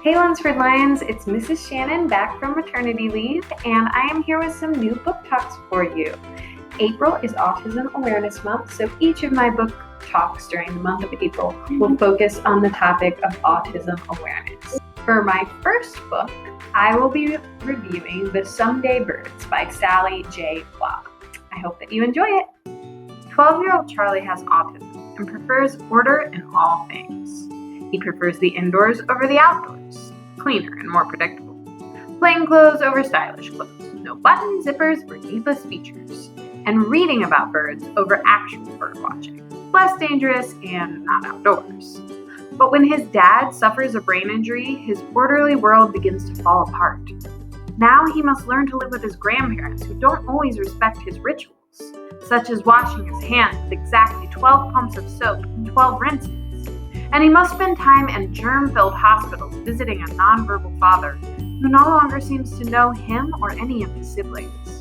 Hey Lunsford Lions, it's Mrs. Shannon back from maternity leave, and I am here with some new book talks for you. April is Autism Awareness Month, so each of my book talks during the month of April will focus on the topic of autism awareness. For my first book, I will be reviewing The Someday Birds by Sally J. Plough. I hope that you enjoy it. 12-year-old Charlie has autism and prefers order in all things. He prefers the indoors over the outdoors, cleaner and more predictable. Plain clothes over stylish clothes, no buttons, zippers, or needless features. And reading about birds over actual bird watching, less dangerous and not outdoors. But when his dad suffers a brain injury, his orderly world begins to fall apart. Now he must learn to live with his grandparents who don't always respect his rituals, such as washing his hands with exactly 12 pumps of soap and 12 rinses. And he must spend time in germ-filled hospitals visiting a nonverbal father who no longer seems to know him or any of his siblings.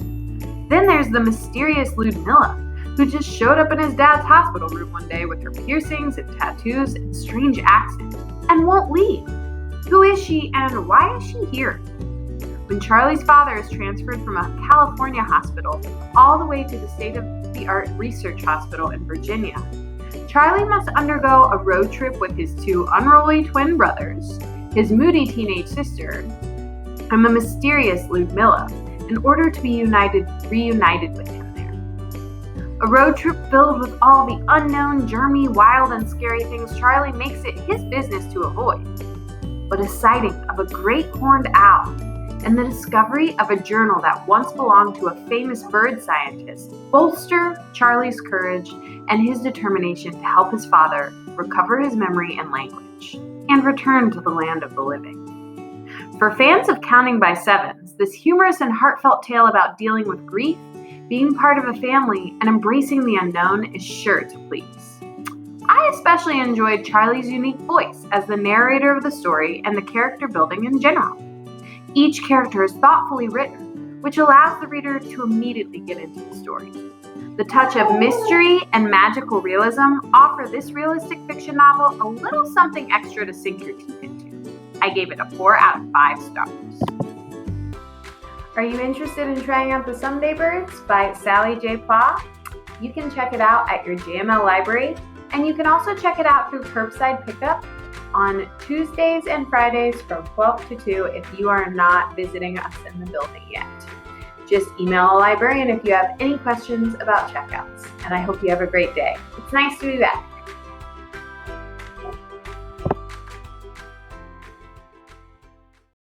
Then there's the mysterious Ludmilla, who just showed up in his dad's hospital room one day with her piercings and tattoos and strange accent, and won't leave. Who is she and why is she here? When Charlie's father is transferred from a California hospital all the way to the state-of-the-art research hospital in Virginia, Charlie must undergo a road trip with his two unruly twin brothers, his moody teenage sister, and the mysterious Ludmilla in order to be reunited with him there. A road trip filled with all the unknown, germy, wild, and scary things Charlie makes it his business to avoid. But a sighting of a great horned owl and the discovery of a journal that once belonged to a famous bird scientist bolster Charlie's courage and his determination to help his father recover his memory and language and return to the land of the living. For fans of Counting by Sevens, this humorous and heartfelt tale about dealing with grief, being part of a family, and embracing the unknown is sure to please. I especially enjoyed Charlie's unique voice as the narrator of the story and the character building in general. Each character is thoughtfully written, which allows the reader to immediately get into the story. The touch of mystery and magical realism offer this realistic fiction novel a little something extra to sink your teeth into. I gave it a 4 out of 5 stars. Are you interested in trying out The Someday Birds by Sally J. Plough? You can check it out at your JML library, and you can also check it out through curbside pickup on Tuesdays and Fridays from 12 to 2 if you are not visiting us in the building yet. Just email a librarian if you have any questions about checkouts, and I hope you have a great day. It's nice to be back.